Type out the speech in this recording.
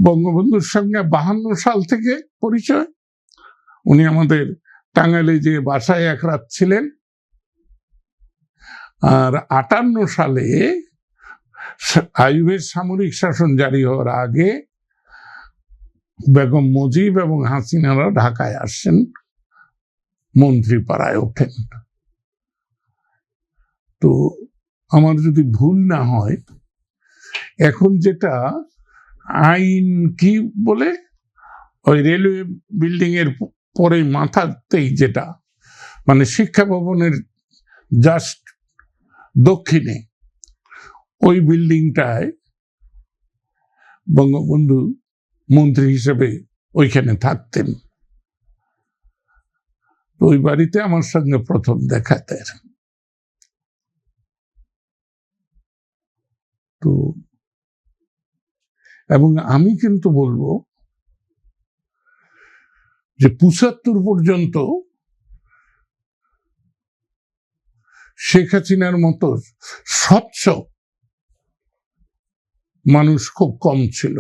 বঙ্গবন্ধুর সঙ্গে 52 সাল থেকে পরিচয়। উনি আমাদের টাঙ্গাইলে যে বাসায় এক রাত ছিলেন। আর 58 সালে আইয়ুবের সামরিক শাসন জারি হওয়ার আগে বেগম মুজিব এবং হাসিনারা ঢাকায় আসছেন, মন্ত্রীপাড়ায় ওঠেন। তো আমার যদি ভুল না হয়, এখন যেটা আইন কি বলে, ওই রেলওয়ে বিল্ডিং এর পরে মাথাতেই যেটা, মানে শিক্ষা ভবনের জাস্ট দক্ষিণে ওই বিল্ডিংটায় বঙ্গবন্ধু মন্ত্রী হিসেবে ওইখানে থাকতেন। ওই বাড়িতে আমার সঙ্গে প্রথম দেখা তার। তো এবং আমি কিন্তু বলবো যে ৭৫ পর্যন্ত শেখ হাসিনার মতো স্বচ্ছ মানুষ খুব কম ছিল।